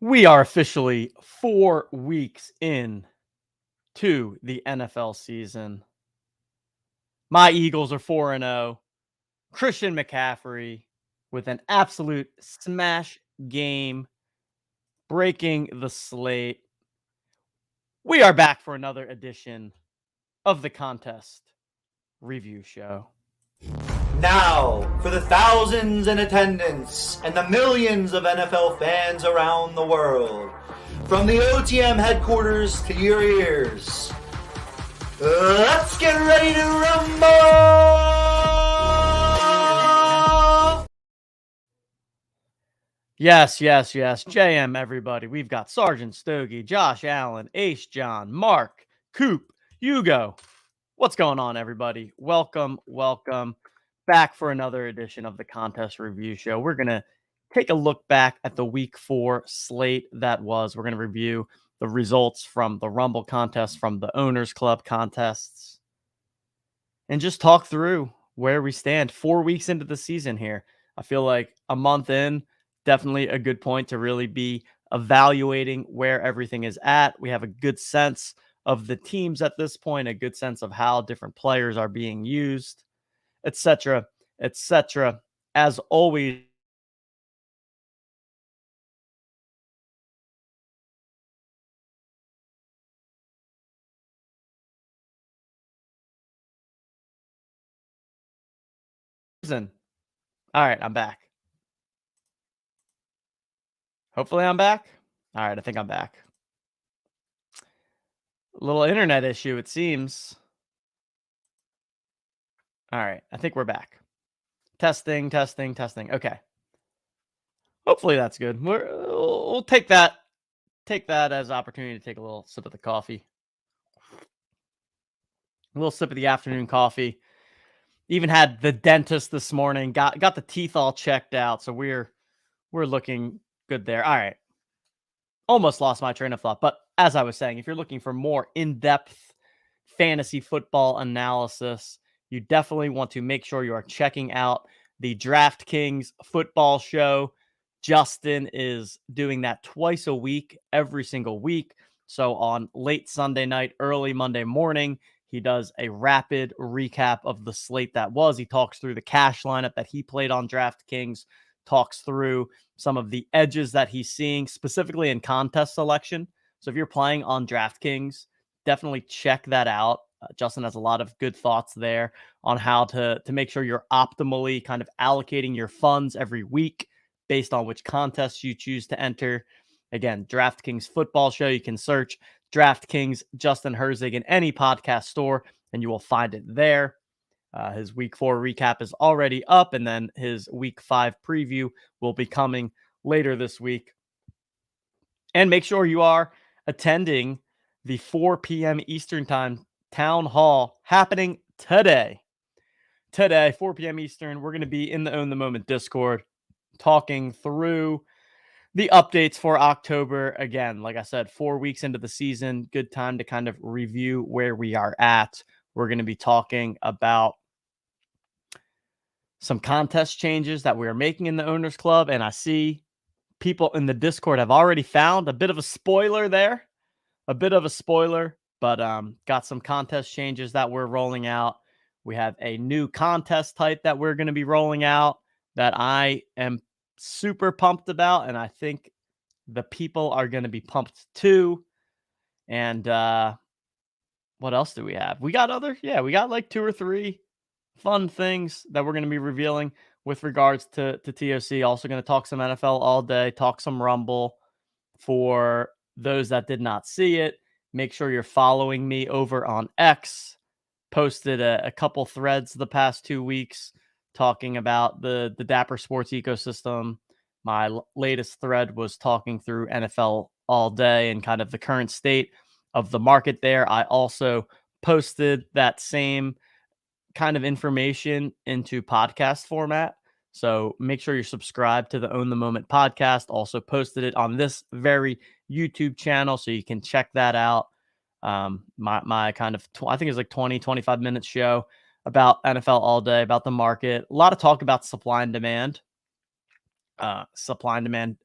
We are officially 4 weeks in to the NFL season. My Eagles are 4-0. Christian McCaffrey with an absolute smash game, breaking the slate. We are back for another edition of the contest review show. Now, for the thousands in attendance and the millions of NFL fans around the world, from the OTM headquarters to your ears, let's get ready to rumble! Yes. JM, everybody. We've got Sergeant Stogie, Josh Allen, Ace John, Mark, Coop, Hugo. What's going on, everybody? Welcome back for another edition of the contest review show. We're going to take a look back at the week 4 slate that was. We're going to review the results from the Rumble contest, from the Owners Club contests, and just talk through where we stand 4 weeks into the season here. I feel like a month in, definitely a good point to really be evaluating where everything is at. We have a good sense of the teams at this point, a good sense of how different players are being used, etc., etc. As always, all right, I'm back. Hopefully I'm back. All right, I think I'm back. A little internet issue, it seems. All right, I think we're back. Testing. Okay. Hopefully that's good. We'll take that as opportunity to take a little sip of the coffee. A little sip of the afternoon coffee. Even had the dentist this morning. Got the teeth all checked out, so we're looking good there. All right. Almost lost my train of thought, but as I was saying, if you're looking for more in-depth fantasy football analysis, you definitely want to make sure you are checking out the DraftKings football show. Justin is doing that twice a week, every single week. So on late Sunday night, early Monday morning, he does a rapid recap of the slate that was. He talks through the cash lineup that he played on DraftKings, talks through some of the edges that he's seeing, specifically in contest selection. So if you're playing on DraftKings, definitely check that out. Justin has a lot of good thoughts there on how to make sure you're optimally kind of allocating your funds every week based on which contests you choose to enter. Again, DraftKings football show. You can search DraftKings Justin Herzig in any podcast store, and you will find it there. His week 4 recap is already up, and then his week 5 preview will be coming later this week. And make sure you are attending the 4 p.m. Eastern Time Town Hall happening today. Today, 4 p.m. Eastern, we're going to be in the Own the Moment Discord talking through the updates for October. Again, like I said, 4 weeks into the season, good time to kind of review where we are at. We're going to be talking about some contest changes that we are making in the Owners Club, and I see people in the Discord have already found a bit of a spoiler there. But got some contest changes that we're rolling out. We have a new contest type that we're going to be rolling out that I am super pumped about, and I think the people are going to be pumped too. And what else do we have? We got like 2 or 3 fun things that we're going to be revealing with regards to TOC. Also going to talk some NFL all day, talk some Rumble. For those that did not see it, make sure you're following me over on X. Posted a couple threads the past 2 weeks talking about the Dapper Sports ecosystem. My latest thread was talking through NFL all day and kind of the current state of the market there. I also posted that same kind of information into podcast format. So make sure you're subscribed to the Own the Moment podcast. Also posted it on this very YouTube channel, so you can check that out. My kind of, I think it's like 20-25 minute show about NFL all day, about the market. A lot of talk about supply and demand. Supply and demand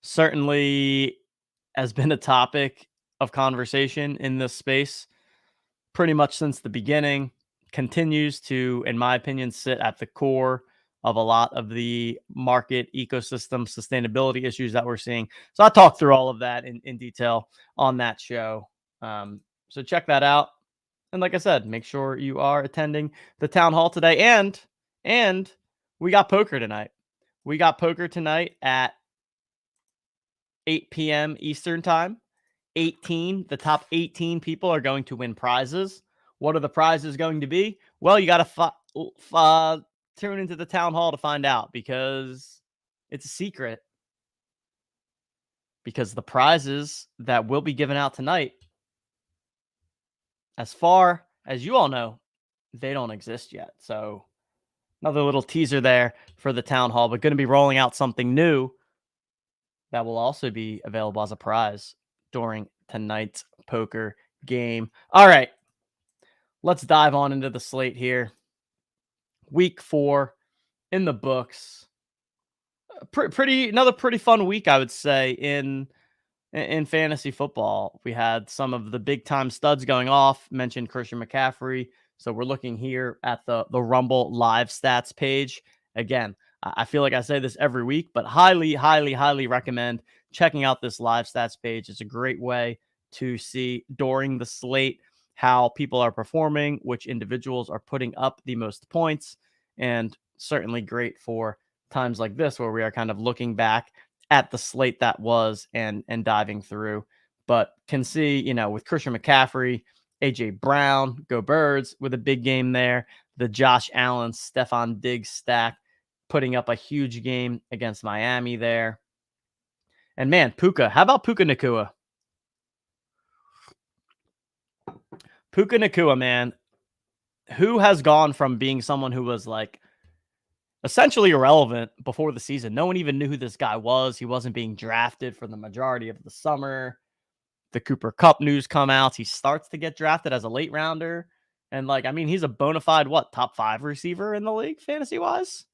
certainly has been a topic of conversation in this space pretty much since the beginning, continues to, in my opinion, sit at the core of a lot of the market ecosystem sustainability issues that we're seeing. So I talked through all of that in detail on that show. So check that out. And like I said, make sure you are attending the town hall today. And we got poker tonight. We got poker tonight at 8 p.m. Eastern time. The top 18 people are going to win prizes. What are the prizes going to be? Well, you got to tune into the town hall to find out, because it's a secret. Because the prizes that will be given out tonight, as far as you all know, they don't exist yet. So another little teaser there for the town hall, but going to be rolling out something new that will also be available as a prize during tonight's poker game. All right, let's dive on into the slate here. Week 4 in the books. Another pretty fun week, I would say, in fantasy football. We had some of the big time studs going off. Mentioned Christian McCaffrey. So we're looking here at the Rumble live stats page. Again, I feel like I say this every week, but highly, highly, highly recommend checking out this live stats page. It's a great way to see during the slate how people are performing, which individuals are putting up the most points, and certainly great for times like this where we are kind of looking back at the slate that was and diving through. But can see, with Christian McCaffrey, AJ Brown, go Birds with a big game there. The Josh Allen, Stephon Diggs stack putting up a huge game against Miami there. And man, Puka. How about Puka Nacua? Puka Nacua, man, who has gone from being someone who was like essentially irrelevant before the season. No one even knew who this guy was. He wasn't being drafted for the majority of the summer. The Cooper Kupp news come out. He starts to get drafted as a late rounder. And he's a bona fide, top 5 receiver in the league fantasy wise.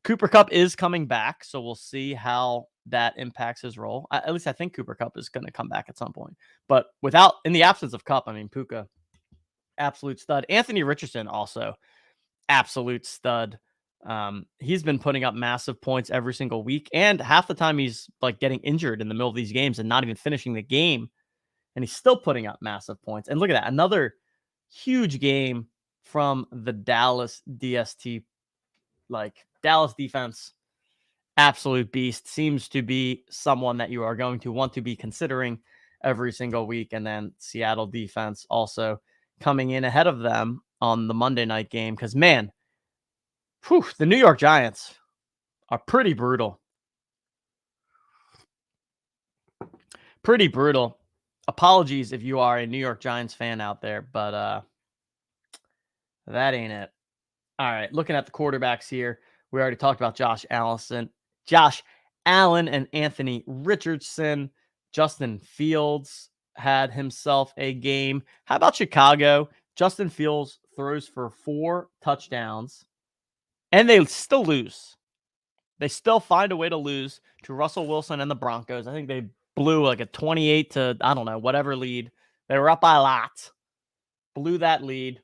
Cooper Kupp is coming back, so we'll see how that impacts his role. At least I think Cooper Kupp is going to come back at some point. But in the absence of Kupp, Puka, absolute stud. Anthony Richardson also absolute stud. He's been putting up massive points every single week, and half the time he's getting injured in the middle of these games and not even finishing the game, and he's still putting up massive points. And look at that, another huge game from the Dallas DST, Dallas defense, absolute beast. Seems to be someone that you are going to want to be considering every single week. And then Seattle defense also coming in ahead of them on the Monday night game, because man, the New York Giants are pretty brutal. Pretty brutal. Apologies if you are a New York Giants fan out there, but that ain't it. All right, looking at the quarterbacks here, we already talked about Josh Allen and Anthony Richardson. Justin Fields had himself a game. How about Chicago? Justin Fields throws for 4 touchdowns. And they still lose. They still find a way to lose to Russell Wilson and the Broncos. I think they blew a 28 to, I don't know, whatever lead. They were up by a lot. Blew that lead.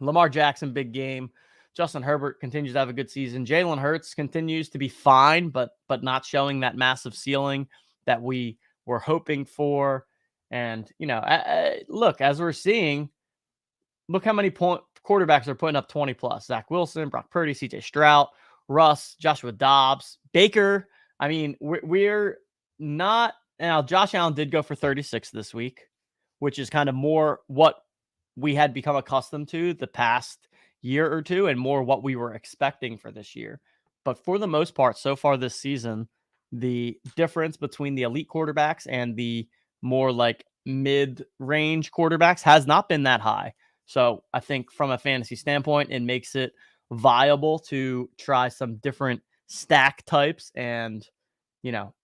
Lamar Jackson, big game. Justin Herbert continues to have a good season. Jalen Hurts continues to be fine, but not showing that massive ceiling that we were hoping for. And, look, as we're seeing, look how many quarterbacks are putting up 20 plus. Zach Wilson, Brock Purdy, CJ Stroud, Russ, Joshua Dobbs, Baker. We're not. Now, Josh Allen did go for 36 this week, which is kind of more what we had become accustomed to the past year or two and more what we were expecting for this year. But for the most part, so far this season, the difference between the elite quarterbacks and the more mid-range quarterbacks has not been that high. So I think from a fantasy standpoint, it makes it viable to try some different stack types. And,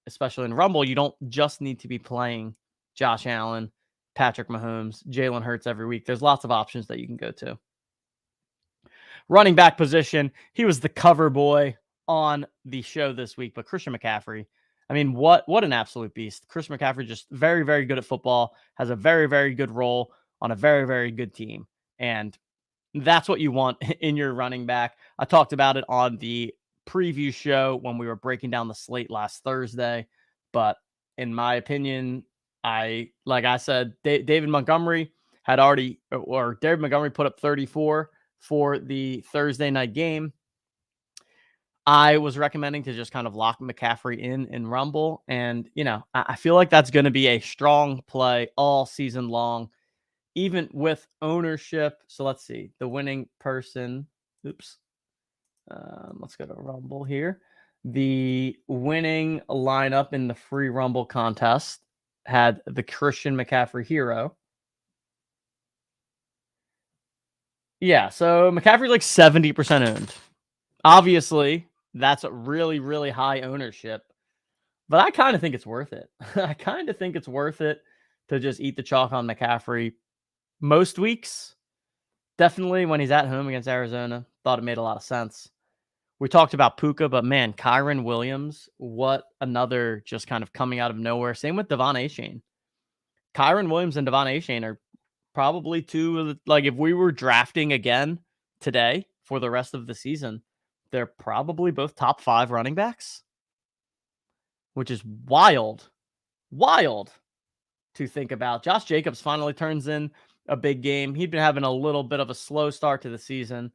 especially in Rumble, you don't just need to be playing Josh Allen, Patrick Mahomes, Jalen Hurts every week. There's lots of options that you can go to. Running back position, he was the cover boy on the show this week, but Christian McCaffrey, I mean, what an absolute beast. Chris McCaffrey, just very, very good at football, has a very, very good role on a very, very good team. And that's what you want in your running back. I talked about it on the preview show when we were breaking down the slate last Thursday. But in my opinion, like I said, David Montgomery David Montgomery put up 34 for the Thursday night game. I was recommending to just kind of lock McCaffrey in Rumble. And, I feel like that's going to be a strong play all season long, even with ownership. So let's see the winning person. Oops. Let's go to Rumble here. The winning lineup in the free Rumble contest had the Christian McCaffrey hero. Yeah, so McCaffrey's like 70% owned. Obviously, that's a really, really high ownership. But I kind of think it's worth it. I kind of think it's worth it to just eat the chalk on McCaffrey most weeks. Definitely when he's at home against Arizona. Thought it made a lot of sense. We talked about Puka, but man, Kyron Williams, what another just kind of coming out of nowhere. Same with Devon Achane. Kyron Williams and Devon Achane are probably two, like if we were drafting again today for the rest of the season, they're probably both top 5 running backs, which is wild to think about. Josh Jacobs finally turns in a big game. He'd been having a little bit of a slow start to the season,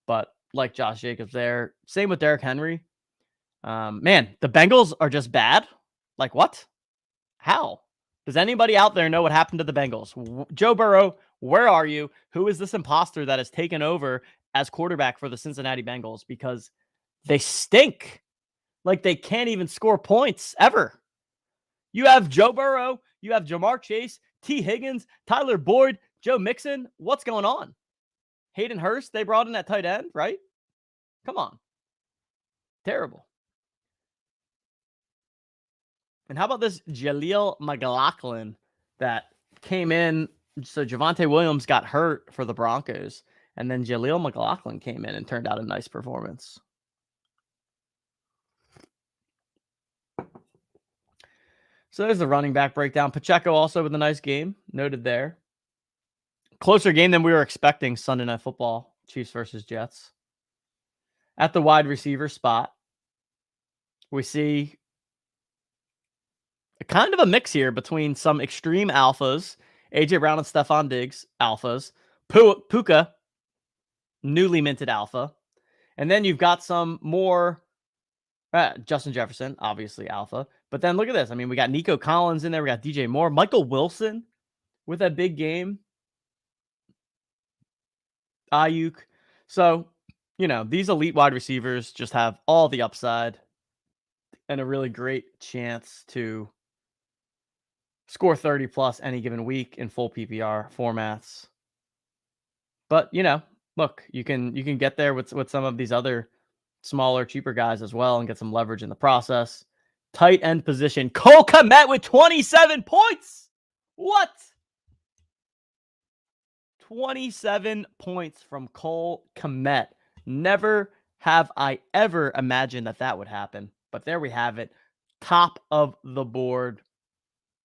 but like Josh Jacobs there. Same with Derrick Henry. Man, the Bengals are just bad. Like what? How? Does anybody out there know what happened to the Bengals? Joe Burrow, where are you? Who is this imposter that has taken over as quarterback for the Cincinnati Bengals? Because they stink. Like they can't even score points ever. You have Joe Burrow, you have Jamar Chase, T. Higgins, Tyler Boyd, Joe Mixon. What's going on? Hayden Hurst, they brought in at tight end, right? Come on. Terrible. And how about this Jaleel McLaughlin that came in? So Javonte Williams got hurt for the Broncos, and then Jaleel McLaughlin came in and turned out a nice performance. So there's the running back breakdown. Pacheco also with a nice game, noted there. Closer game than we were expecting Sunday Night Football, Chiefs versus Jets. At the wide receiver spot, we see a kind of a mix here between some extreme alphas, A.J. Brown and Stephon Diggs, alphas, Puka, newly minted alpha, and then you've got some more, Justin Jefferson, obviously alpha, but then look at this. I mean, we got Nico Collins in there, we got DJ Moore, Michael Wilson with a big game, Ayuk. So, these elite wide receivers just have all the upside and a really great chance to score 30 plus any given week in full PPR formats. But, look, you can get there with some of these other smaller, cheaper guys as well and get some leverage in the process. Tight end position, Cole Kmet with 27 points. What? 27 points from Cole Kmet. Never have I ever imagined that would happen. But there we have it. Top of the board.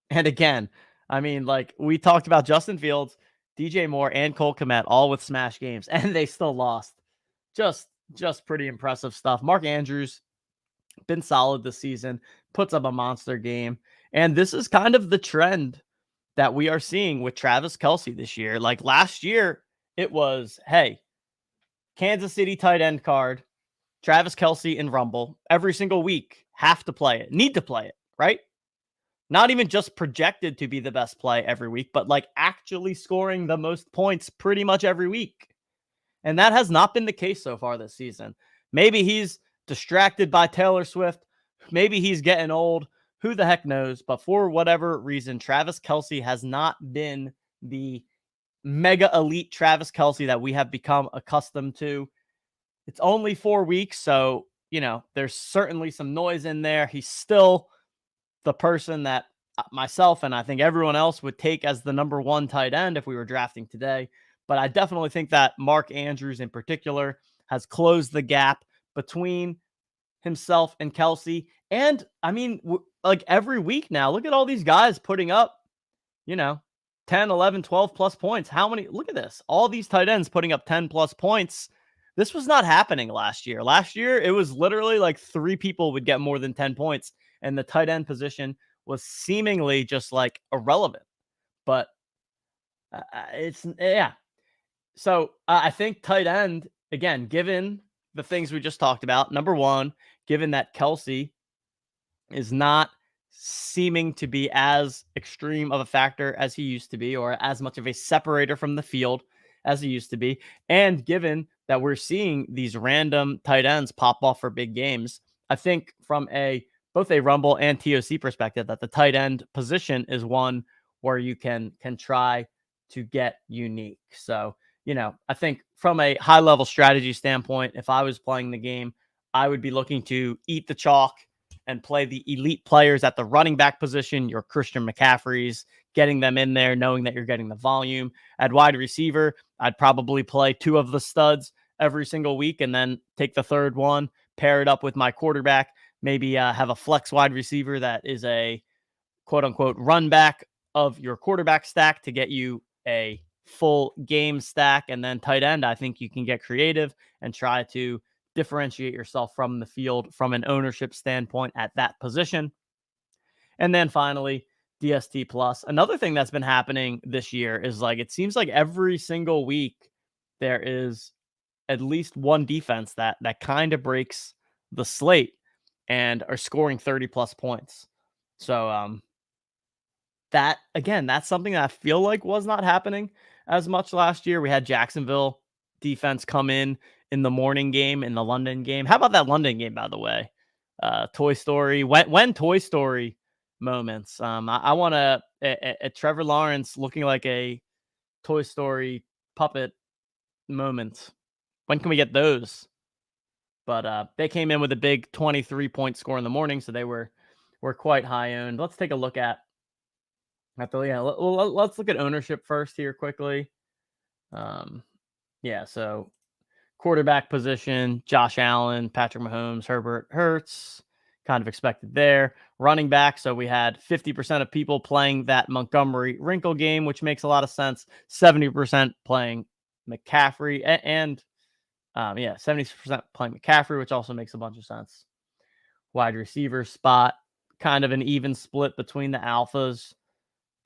And again, I mean, like we talked about Justin Fields, DJ Moore, and Cole Kmet all with smash games, and they still lost. Just pretty impressive stuff. Mark Andrews, been solid this season, puts up a monster game. And this is kind of the trend that we are seeing with Travis Kelce this year. Like last year, it was, hey, Kansas City tight end card, Travis Kelce in Rumble every single week. Have to play it. Need to play it, right? Not even just projected to be the best play every week, but like actually scoring the most points pretty much every week. And that has not been the case so far this season. Maybe he's distracted by Taylor Swift. Maybe he's getting old. Who the heck knows? But for whatever reason, Travis Kelce has not been the mega elite Travis Kelce that we have become accustomed to. It's only 4 weeks, so, there's certainly some noise in there. He's still the person that myself and I think everyone else would take as the number 1 tight end if we were drafting today. But I definitely think that Mark Andrews in particular has closed the gap between himself and Kelsey. And I mean, like every week now, look at all these guys putting up, 10, 11, 12 plus points. Look at this. All these tight ends putting up 10 plus points. This was not happening last year. Last year, it was literally like 3 people would get more than 10 points, and the tight end position was seemingly just like irrelevant. But yeah. So I think tight end, again, given the things we just talked about, number one, given that Kelsey is not seeming to be as extreme of a factor as he used to be, or as much of a separator from the field as he used to be, and given that we're seeing these random tight ends pop off for big games, I think from both a Rumble and TOC perspective, that the tight end position is one where you can try to get unique. So, I think from a high level strategy standpoint, if I was playing the game, I would be looking to eat the chalk and play the elite players at the running back position, your Christian McCaffreys, getting them in there, knowing that you're getting the volume. At wide receiver, I'd probably play 2 of the studs every single week and then take the third one, pair it up with my quarterback, maybe have a flex wide receiver that is a quote unquote run back of your quarterback stack to get you a full game stack. And then tight end, I think you can get creative and try to differentiate yourself from the field from an ownership standpoint at that position. And then finally, DST plus. Another thing that's been happening this year is like, it seems like every single week there is at least one defense that kind of breaks the slate and are scoring 30 plus points. So that's something that I feel like was not happening as much last year. We had Jacksonville defense come in the morning game, in the London game. How about that London game, by the way? Toy Story, when Toy Story moments. I want a Trevor Lawrence looking like a Toy Story puppet moment. When can we get those? But they came in with a big 23-point score in the morning, so they were quite high owned. Let's take a look at let's look at ownership first here quickly. So quarterback position, Josh Allen, Patrick Mahomes, Herbert, Hurts, kind of expected there. Running back, so we had 50% of people playing that Montgomery wrinkle game, which makes a lot of sense. 70% playing McCaffrey, and 70% playing McCaffrey, which also makes a bunch of sense. Wide receiver spot, kind of an even split between the alphas.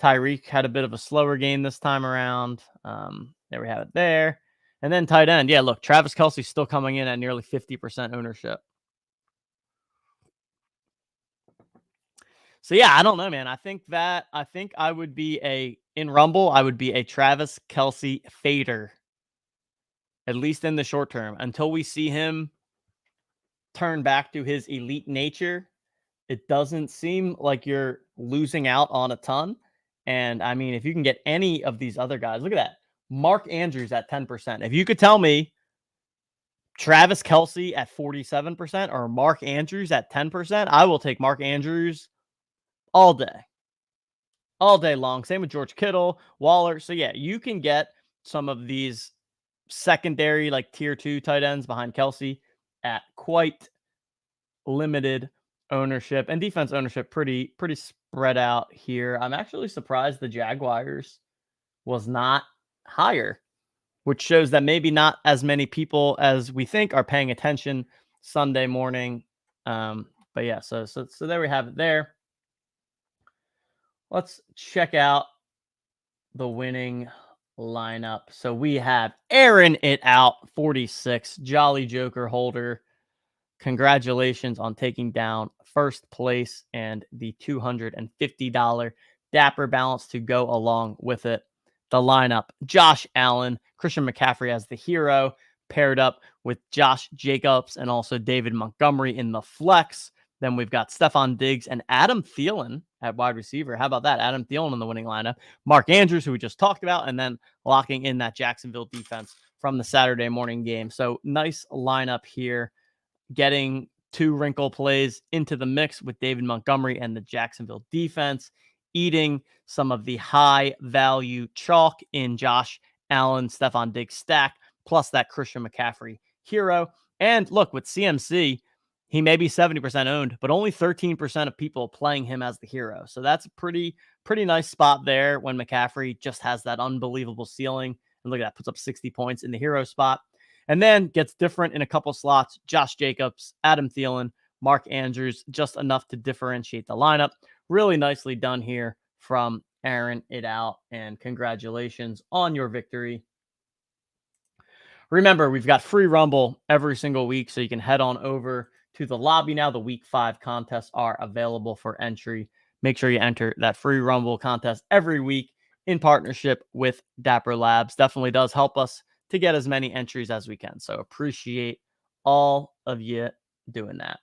Tyreek had a bit of a slower game this time around. There we have it there. And then tight end. Yeah, look, Travis Kelce's still coming in at nearly 50% ownership. So yeah, I don't know, man. I think I would be in Rumble, I would be a Travis Kelce fader, at least in the short term, until we see him turn back to his elite nature. It doesn't seem like you're losing out on a ton. And I mean, if you can get any of these other guys, look at that. Mark Andrews at 10%. If you could tell me Travis Kelce at 47% or Mark Andrews at 10%, I will take Mark Andrews all day long. Same with George Kittle, Waller. So yeah, you can get some of these secondary, like tier 2 tight ends behind Kelce at quite limited ownership, and defense ownership pretty spread out here. I'm actually surprised the Jaguars was not higher, which shows that maybe not as many people as we think are paying attention Sunday morning. But yeah, so there we have it there. Let's check out the winning lineup. So we have Aaron It Out 46, Jolly Joker holder. Congratulations on taking down first place and the $250 Dapper balance to go along with it. The lineup: Josh Allen, Christian McCaffrey as the hero, paired up with Josh Jacobs and also David Montgomery in the flex. Then we've got Stephon Diggs and Adam Thielen at wide receiver. How about that? Adam Thielen in the winning lineup. Mark Andrews, who we just talked about, and then locking in that Jacksonville defense from the Saturday morning game. So nice lineup here, getting 2 wrinkle plays into the mix with David Montgomery and the Jacksonville defense, eating some of the high value chalk in Josh Allen, Stephon Diggs stack, plus that Christian McCaffrey hero. And look, with CMC, he may be 70% owned, but only 13% of people playing him as the hero. So that's a pretty nice spot there when McCaffrey just has that unbelievable ceiling. And look at that, puts up 60 points in the hero spot. And then gets different in a couple slots. Josh Jacobs, Adam Thielen, Mark Andrews, just enough to differentiate the lineup. Really nicely done here from Aaron it out. And congratulations on your victory. Remember, we've got free Rumble every single week, so you can head on over to the lobby now. The Week 5 contests are available for entry. Make sure you enter that free Rumble contest every week in partnership with Dapper Labs. Definitely does help us to get as many entries as we can. So appreciate all of you doing that.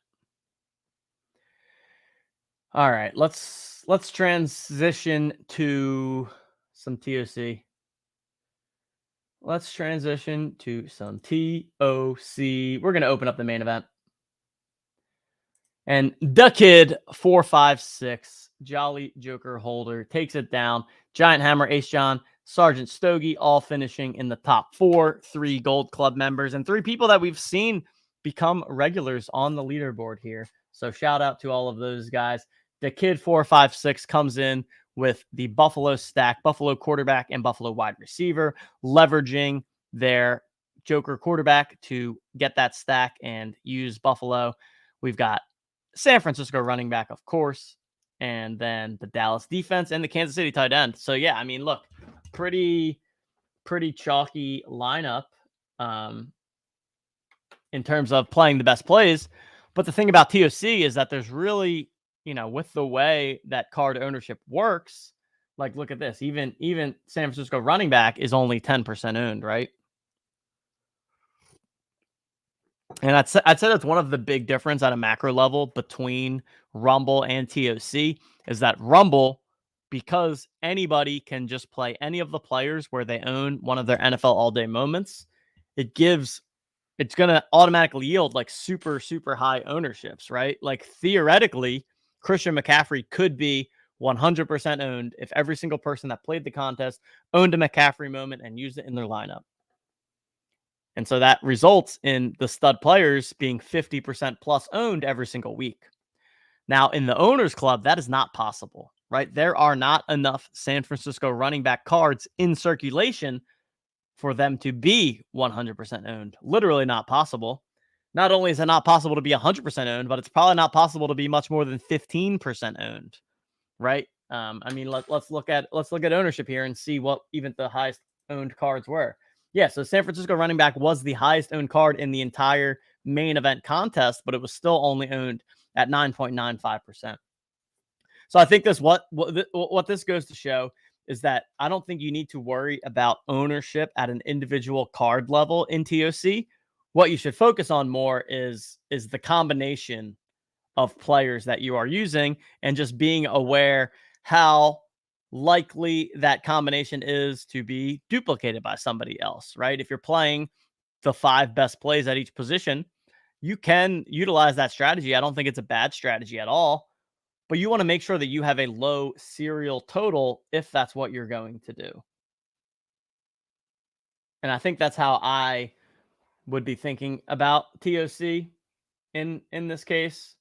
All right, let's transition to some TOC. Let's transition to some TOC. We're going to open up the main event. And the kid 456, Jolly Joker holder, takes it down. Giant Hammer, Ace John, Sergeant Stogie, all finishing in the top 4, 3 Gold Club members, and 3 people that we've seen become regulars on the leaderboard here. So shout out to all of those guys. The kid 456 comes in with the Buffalo stack, Buffalo quarterback and Buffalo wide receiver, leveraging their Joker quarterback to get that stack and use Buffalo. We've got San Francisco running back, of course, and then the Dallas defense and the Kansas City tight end. So yeah, I mean, look, pretty chalky lineup in terms of playing the best plays. But the thing about TOC is that there's really, with the way that card ownership works, like look at this, even San Francisco running back is only 10% owned, right? And I'd say that's one of the big difference at a macro level between Rumble and TOC is that Rumble, because anybody can just play any of the players where they own one of their NFL all-day moments, it's going to automatically yield like super, super high ownerships, right? Like theoretically, Christian McCaffrey could be 100% owned if every single person that played the contest owned a McCaffrey moment and used it in their lineup. And so that results in the stud players being 50% plus owned every single week. Now, in the Owners Club, that is not possible, right? There are not enough San Francisco running back cards in circulation for them to be 100% owned. Literally not possible. Not only is it not possible to be 100% owned, but it's probably not possible to be much more than 15% owned, right? I mean, let's look at ownership here and see what even the highest owned cards were. Yeah, so San Francisco running back was the highest owned card in the entire main event contest, but it was still only owned at 9.95%. So I think what this goes to show is that I don't think you need to worry about ownership at an individual card level in TOC. What you should focus on more is the combination of players that you are using and just being aware how likely that combination is to be duplicated by somebody else, right? If you're playing the 5 best plays at each position, you can utilize that strategy. I don't think it's a bad strategy at all, but you want to make sure that you have a low serial total if that's what you're going to do. And I think that's how I would be thinking about TOC in this case.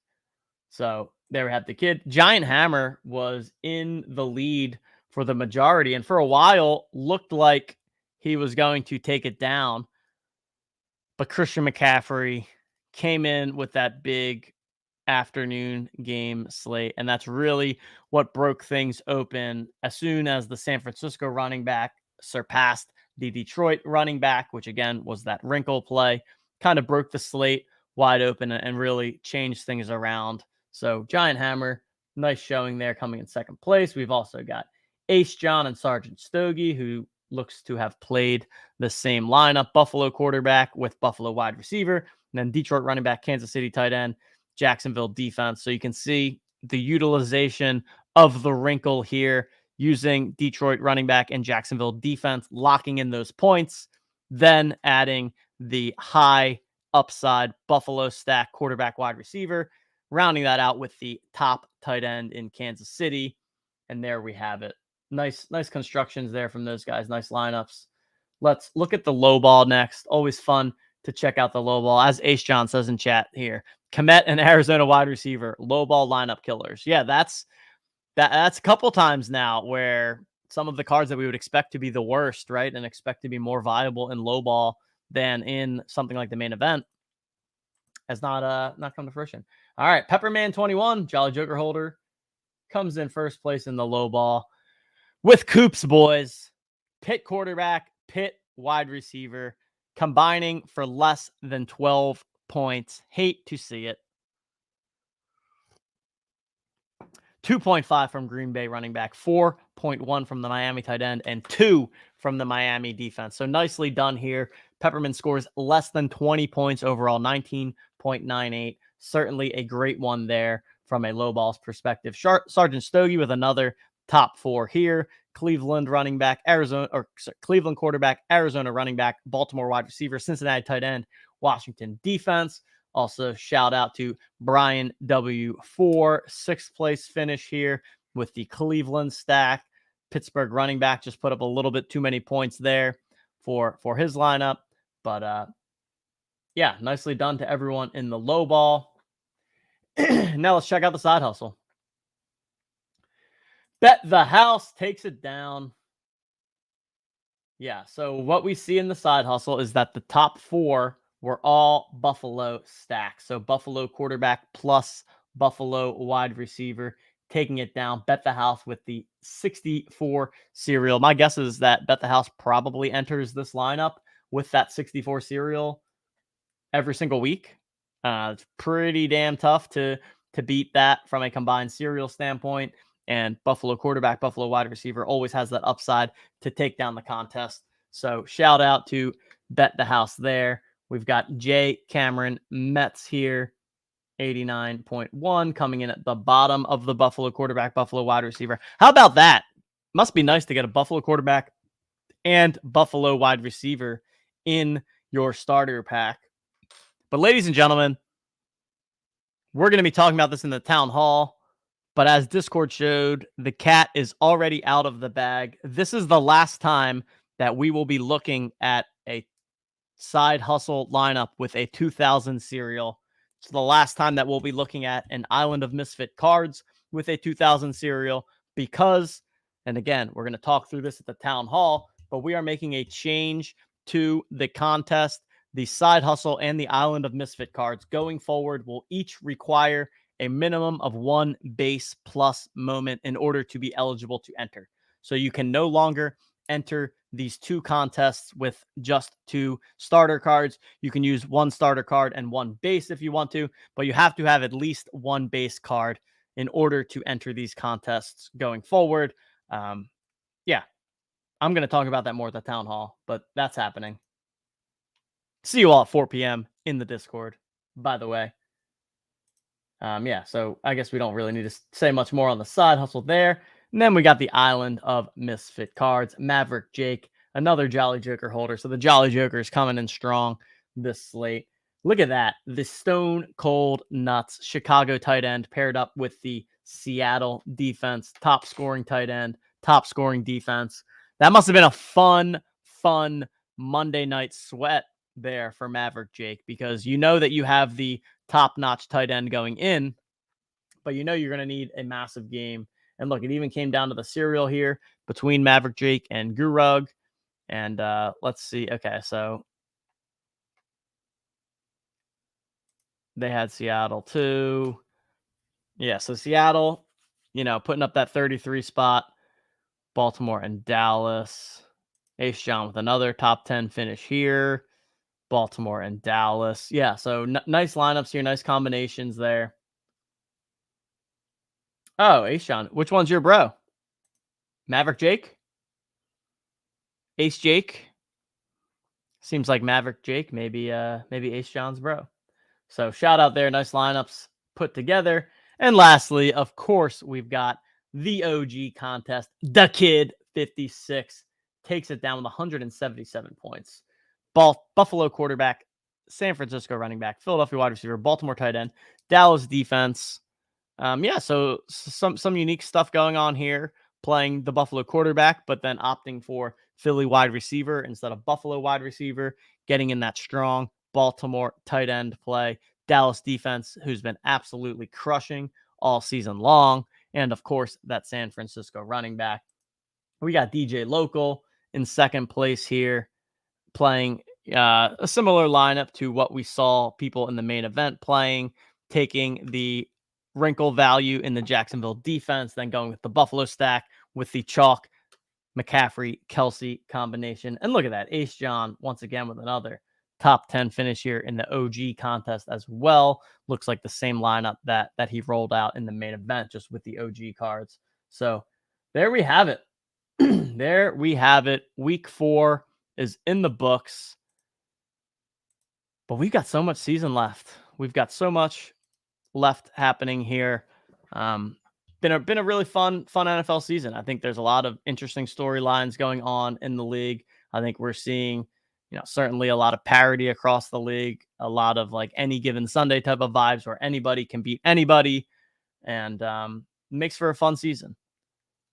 So there we have the kid. Giant Hammer was in the lead for the majority and for a while looked like he was going to take it down. But Christian McCaffrey came in with that big afternoon game slate. And that's really what broke things open as soon as the San Francisco running back surpassed the Detroit running back, which again was that wrinkle play, kind of broke the slate wide open and really changed things around. So Giant Hammer, nice showing there, coming in second place. We've also got Ace John and Sergeant Stogie, who looks to have played the same lineup. Buffalo quarterback with Buffalo wide receiver, and then Detroit running back, Kansas City tight end, Jacksonville defense. So you can see the utilization of the wrinkle here, using Detroit running back and Jacksonville defense, locking in those points, then adding the high upside Buffalo stack quarterback wide receiver, rounding that out with the top tight end in Kansas City. And there we have it. Nice constructions there from those guys. Nice lineups. Let's look at the low ball next. Always fun to check out the low ball. As Ace John says in chat here, Komet and Arizona wide receiver, low ball lineup killers. Yeah, that's a couple times now where some of the cards that we would expect to be the worst, right, and expect to be more viable in low ball than in something like the main event has not come to fruition. All right, Pepperman 21, Jolly Joker holder, comes in first place in the low ball with Coops, boys. Pitt quarterback, Pitt wide receiver, combining for less than 12 points. Hate to see it. 2.5 from Green Bay running back, 4.1 from the Miami tight end, and 2 from the Miami defense. So nicely done here. Pepperman scores less than 20 points overall, 19.98. Certainly a great one there from a low balls perspective. Sergeant Stogie with another top 4 here. Cleveland running back, Cleveland quarterback, Arizona running back, Baltimore wide receiver, Cincinnati tight end, Washington defense. Also, shout out to Brian W4, 6th place finish here with the Cleveland stack. Pittsburgh running back just put up a little bit too many points there for his lineup. But yeah, nicely done to everyone in the low ball. Now let's check out the side hustle. Bet the House takes it down. Yeah, so what we see in the side hustle is that the top 4 were all Buffalo stacks. So Buffalo quarterback plus Buffalo wide receiver taking it down. Bet the House with the 64 serial. My guess is that Bet the House probably enters this lineup with that 64 serial every single week. It's pretty damn tough to beat that from a combined serial standpoint. And Buffalo quarterback, Buffalo wide receiver always has that upside to take down the contest. So shout out to Bet the House there. We've got Jay Cameron Metz here, 89.1, coming in at the bottom of the Buffalo quarterback, Buffalo wide receiver. How about that? Must be nice to get a Buffalo quarterback and Buffalo wide receiver in your starter pack. But ladies and gentlemen, we're going to be talking about this in the town hall. But as Discord showed, the cat is already out of the bag. This is the last time that we will be looking at a side hustle lineup with a 2000 serial. It's the last time that we'll be looking at an Island of Misfit cards with a 2000 serial because, and again, we're going to talk through this at the town hall, but we are making a change to the contest. The side hustle and the Island of Misfit cards going forward will each require a minimum of 1 base plus moment in order to be eligible to enter. So you can no longer enter these 2 contests with just 2 starter cards. You can use 1 starter card and 1 base if you want to, but you have to have at least 1 base card in order to enter these contests going forward. Yeah, I'm going to talk about that more at the town hall, but that's happening. See you all at 4 p.m. in the Discord, by the way. Yeah, so I guess we don't really need to say much more on the side hustle there. And then we got the Island of Misfit cards. Maverick Jake, another Jolly Joker holder. So the Jolly Joker is coming in strong this slate. Look at that. The Stone Cold Nuts Chicago tight end paired up with the Seattle defense. Top scoring tight end, top scoring defense. That must have been a fun Monday night sweat there for Maverick Jake, because you know that you have the top-notch tight end going in, but you know you're going to need a massive game. And look, it even came down to the serial here between Maverick Jake and Gurug. And let's see. Okay, so they had Seattle too. Yeah, so Seattle, putting up that 33 spot. Baltimore and Dallas. Ace John with another top 10 finish here. Baltimore and Dallas. Yeah, so nice lineups here. Nice combinations there. Oh, Ace John. Which one's your bro? Maverick Jake? Ace Jake? Seems like Maverick Jake. Maybe Ace John's bro. So shout out there. Nice lineups put together. And lastly, of course, we've got the OG contest. The Kid 56 takes it down with 177 points. Buffalo quarterback, San Francisco running back, Philadelphia wide receiver, Baltimore tight end, Dallas defense. Yeah, so some unique stuff going on here, playing the Buffalo quarterback, but then opting for Philly wide receiver instead of Buffalo wide receiver, getting in that strong Baltimore tight end play, Dallas defense, who's been absolutely crushing all season long, and of course, that San Francisco running back. We got DJ Local in second place here, playing a similar lineup to what we saw people in the main event playing, taking the wrinkle value in the Jacksonville defense, then going with the Buffalo stack with the chalk McCaffrey Kelsey combination. And look at that, Ace John once again with another top 10 finish here in the OG contest as well. Looks like the same lineup that he rolled out in the main event, just with the OG cards. So there we have it. There we have it. Week 4 is in the books. But we've got so much season left. We've got so much left happening here. Been a really fun NFL season. I think there's a lot of interesting storylines going on in the league. I think we're seeing, certainly a lot of parity across the league, a lot of like any given Sunday type of vibes where anybody can beat anybody, and makes for a fun season.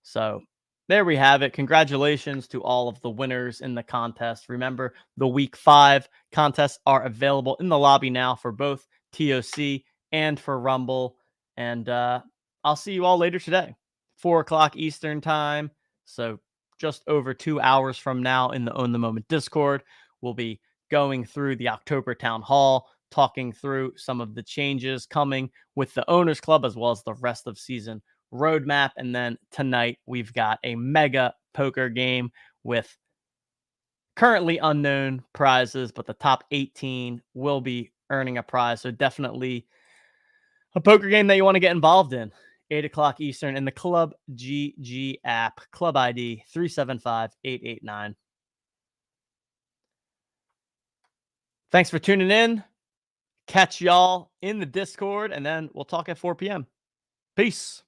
So there we have it. Congratulations to all of the winners in the contest. Remember, the week 5 contests are available in the lobby now for both TOC and for Rumble. And I'll see you all later today, 4 o'clock Eastern time. So just over 2 hours from now in the Own the Moment Discord, we'll be going through the October Town Hall, talking through some of the changes coming with the Owners Club, as well as the rest of season roadmap. And then tonight we've got a mega poker game with currently unknown prizes, but the top 18 will be earning a prize. So definitely a poker game that you want to get involved in. 8 o'clock Eastern in the Club GG app, club ID 375889. Thanks for tuning in. Catch y'all in the Discord, and then we'll talk at 4 p.m. Peace.